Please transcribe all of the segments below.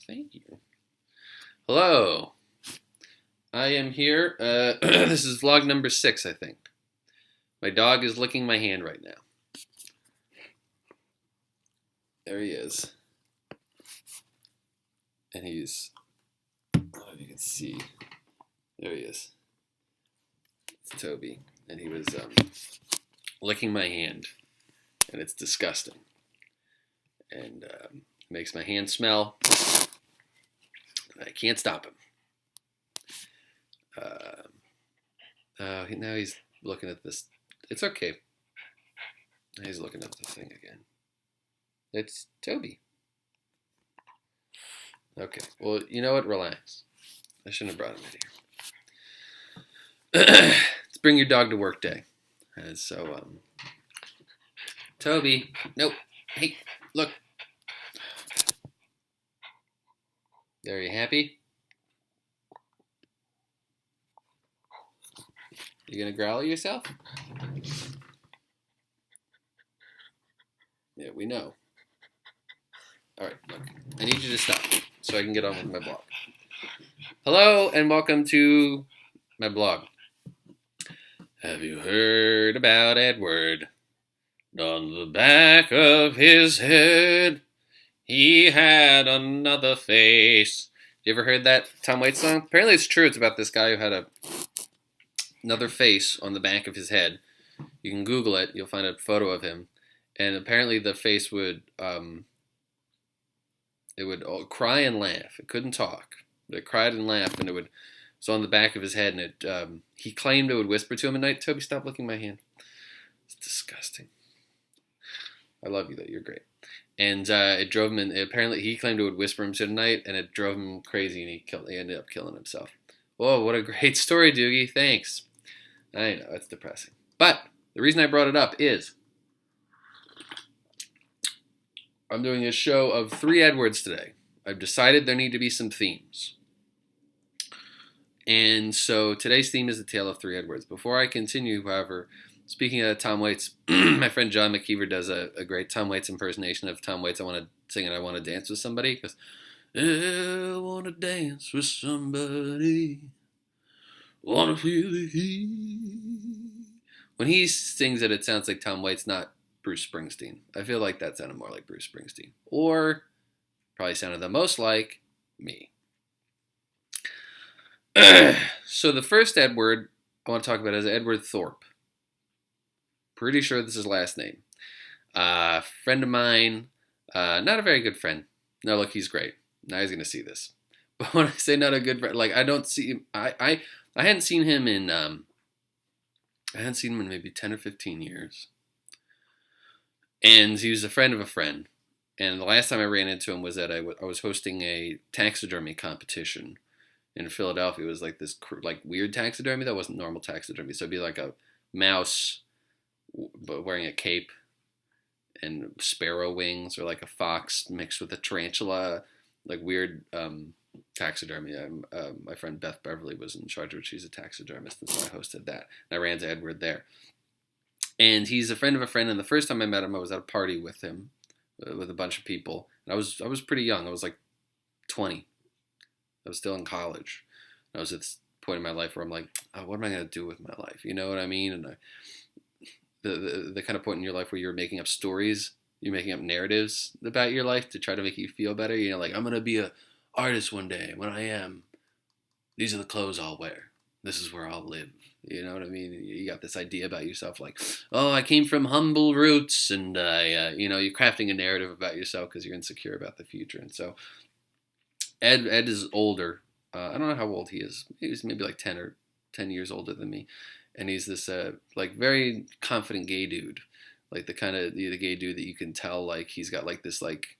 Thank you. Hello. I am here. This is vlog number 6, I think. My dog is licking my hand right now. There he is. And he's, if you can see, there he is. It's Toby. And he was licking my hand. And it's disgusting. And makes my hand smell. I can't stop him. Now he's looking at this. It's okay. He's looking at the thing again. It's Toby. Okay. Well, you know what? Relax. I shouldn't have brought him in here. It's bring your dog to work day. And so, Toby. Nope. Hey, look. Are you happy? You gonna growl at yourself? Yeah, we know. Alright, look. I need you to stop so I can get on with my blog. Hello and welcome to my blog. Have you heard about Edward? On the back of his head, he had another face. You ever heard that Tom Waits song? Apparently it's true. It's about this guy who had another face on the back of his head. You can Google it. You'll find a photo of him. And apparently the face would cry and laugh. It couldn't talk. But it cried and laughed, and it was on the back of his head. And he claimed it would whisper to him at night, "Toby, stop licking my hand." It's disgusting. I love you, though. You're great. And it drove him. Apparently, he claimed it would whisper him to the night, and it drove him crazy, and he ended up killing himself. Whoa, what a great story, Doogie. Thanks. I know, it's depressing. But the reason I brought it up is I'm doing a show of 3 Edwards today. I've decided there need to be some themes. And so today's theme is the tale of 3 Edwards. Before I continue, however, speaking of Tom Waits, my friend John McKeever does a great Tom Waits impersonation of Tom Waits. I want to sing and I want to dance with somebody. He goes, I want to dance with somebody. Want to feel the heat. When he sings it, it sounds like Tom Waits, not Bruce Springsteen. I feel like that sounded more like Bruce Springsteen. Or probably sounded the most like me. So the first Edward I want to talk about is Edward Thorpe. Pretty sure this is his last name. Friend of mine, not a very good friend. No, look, he's great. Now he's going to see this. But when I say not a good friend, like I don't see him, I hadn't seen him in maybe 10 or 15 years. And he was a friend of a friend. And the last time I ran into him was that I was hosting a taxidermy competition in Philadelphia. It was like this weird taxidermy that wasn't normal taxidermy. So it'd be like a mouse but wearing a cape and sparrow wings, or like a fox mixed with a tarantula, like weird taxidermy. My friend Beth Beverly was in charge of it. She's a taxidermist, and so I hosted that. And I ran to Edward there. And he's a friend of a friend, and the first time I met him, I was at a party with him, with a bunch of people. And I was pretty young. I was like 20. I was still in college. I was at this point in my life where I'm like, oh, what am I going to do with my life? You know what I mean? And the kind of point in your life where you're making up stories, you're making up narratives about your life to try to make you feel better. You know, like, I'm going to be an artist one day. When I am, these are the clothes I'll wear. This is where I'll live. You know what I mean? You got this idea about yourself like, oh, I came from humble roots, and you're crafting a narrative about yourself because you're insecure about the future. And so Ed is older. I don't know how old he is. He was maybe like 10 years older than me. And he's this very confident gay dude. Like the kind of the gay dude that you can tell like he's got like this like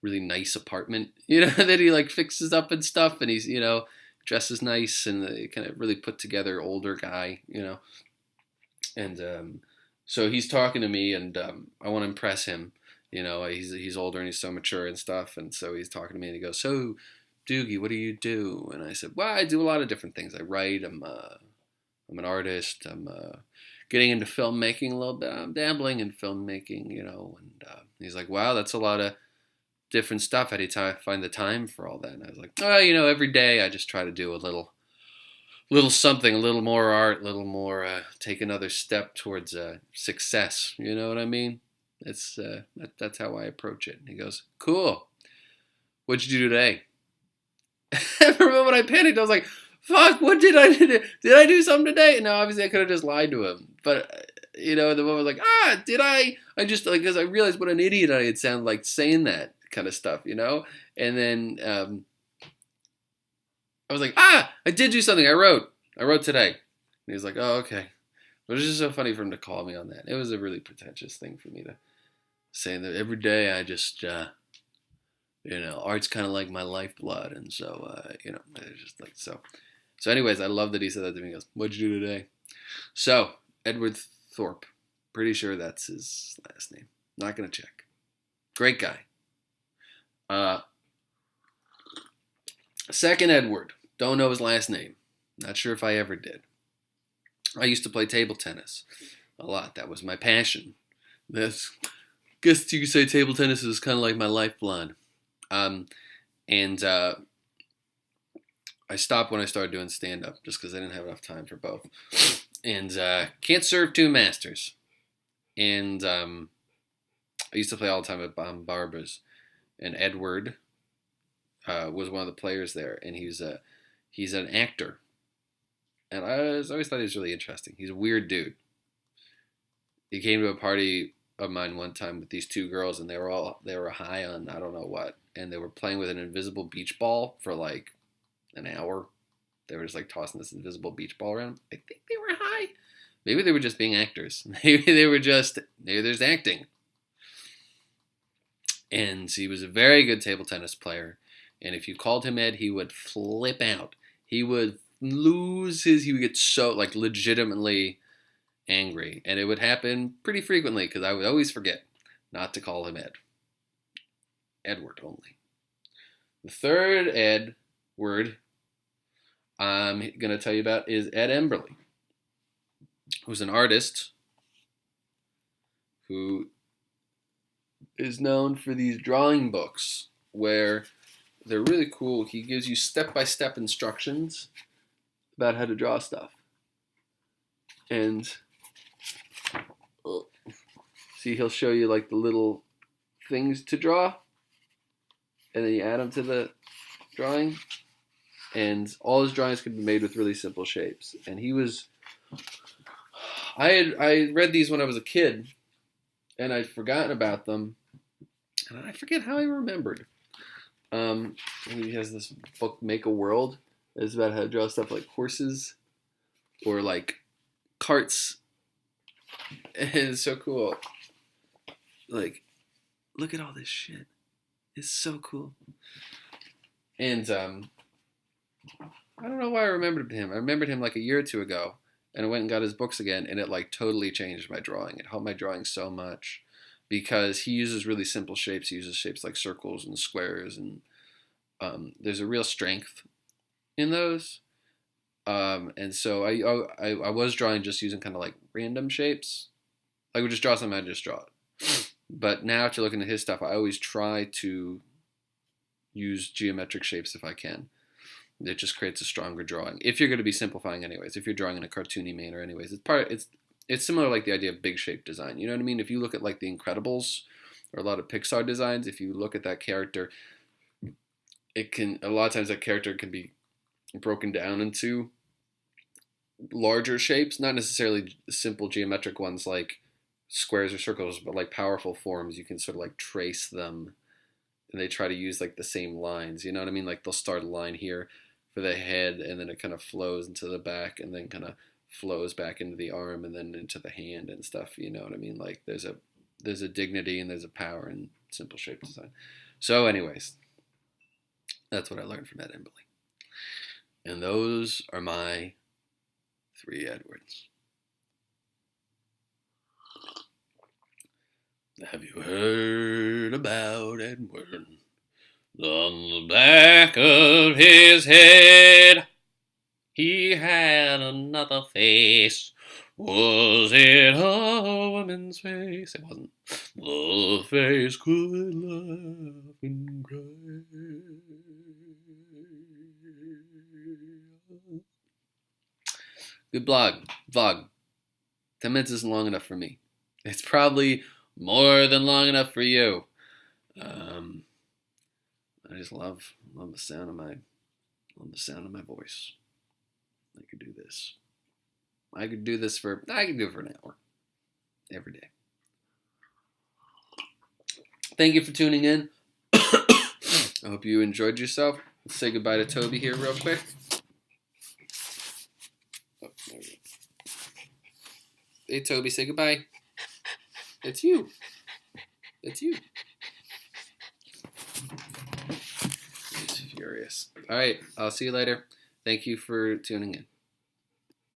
really nice apartment, you know, that he like fixes up and stuff, and he's, you know, dresses nice and kind of really put together older guy, you know. And so he's talking to me, and I want to impress him. You know, he's older and he's so mature and stuff, and so he's talking to me and he goes, "So, Doogie, what do you do?" And I said, "Well, I do a lot of different things. I write. I'm an artist. I'm getting into filmmaking a little bit. I'm dabbling in filmmaking, you know." And he's like, "Wow, that's a lot of different stuff. How do you find the time for all that? And I was like, oh, you know, every day I just try to do a little something, a little more art, a little more, take another step towards success. You know what I mean? That's how I approach it. And he goes, cool. What'd you do today? I remember when I panicked, I was like, fuck, what did I do? Did I do something today? No, obviously I could have just lied to him. But, you know, the moment I was like, did I? I just, like, because I realized what an idiot I had sounded like saying that kind of stuff, you know? And then I was like, I did do something. I wrote today. And he was like, oh, okay. But it was just so funny for him to call me on that. It was a really pretentious thing for me to say that every day I just, you know, art's kind of like my lifeblood. And so, you know, it's just like, so. So anyways, I love that he said that to me. He goes, what'd you do today? So, Edward Thorpe. Pretty sure that's his last name. Not going to check. Great guy. Second Edward. Don't know his last name. Not sure if I ever did. I used to play table tennis a lot. That was my passion. Guess you could say table tennis is kind of like my lifeblood. And I stopped when I started doing stand-up just because I didn't have enough time for both. And can't serve two masters. And I used to play all the time at Barbara's. And Edward was one of the players there. And he's an actor. And I always thought he was really interesting. He's a weird dude. He came to a party of mine one time with these two girls, and they were high on I don't know what, and they were playing with an invisible beach ball for like an hour. They were just like tossing this invisible beach ball around. I think they were high. Maybe they were just being actors. Maybe they're just acting. And he was a very good table tennis player. And if you called him Ed, he would flip out. He would he would get so, like, legitimately angry. And it would happen pretty frequently because I would always forget not to call him Ed. Edward only. The third Ed word I'm going to tell you about is Ed Emberley, who's an artist who is known for these drawing books where they're really cool. He gives you step-by-step instructions about how to draw stuff. And see, he'll show you like the little things to draw, and then you add them to the drawing. And all his drawings could be made with really simple shapes. And I read these when I was a kid, and I'd forgotten about them, and I forget how I remembered. And he has this book, Make a World. It's about how to draw stuff like horses or like carts. And it's so cool. Like, look at all this shit. It's so cool. And I don't know why I remembered him. I remembered him like a year or two ago, and I went and got his books again, and it like totally changed my drawing. It helped my drawing so much because he uses really simple shapes. He uses shapes like circles and squares, and there's a real strength in those. And so I was drawing just using kind of like random shapes. I would just draw something, I'd just draw it. But now if you're looking at his stuff, I always try to use geometric shapes if I can. It just creates a stronger drawing. If you're going to be simplifying anyways, if you're drawing in a cartoony manner anyways, it's similar like the idea of big shape design. You know what I mean? If you look at like The Incredibles or a lot of Pixar designs, if you look at that character, a lot of times that character can be broken down into larger shapes, not necessarily simple geometric ones like squares or circles, but like powerful forms. You can sort of like trace them, and they try to use like the same lines. You know what I mean? Like they'll start a line here for the head, and then it kind of flows into the back, and then kind of flows back into the arm, and then into the hand and stuff. You know what I mean? Like there's a dignity and there's a power in simple shape design. So anyways, that's what I learned from Ed Emberley. And those are my 3 Edwards. Have you heard about Edward? On the back of his head, he had another face Was it a woman's face? It wasn't. The face could laugh and cry. Good vlog. 10 minutes isn't long enough for me. It's probably more than long enough for you. I just love the sound of my voice. I could do this. I could do it for an hour every day. Thank you for tuning in. I hope you enjoyed yourself. Let's say goodbye to Toby here real quick. Oh, there we go. Hey, Toby, say goodbye. It's you. It's you. He's furious. All right, I'll see you later. Thank you for tuning in.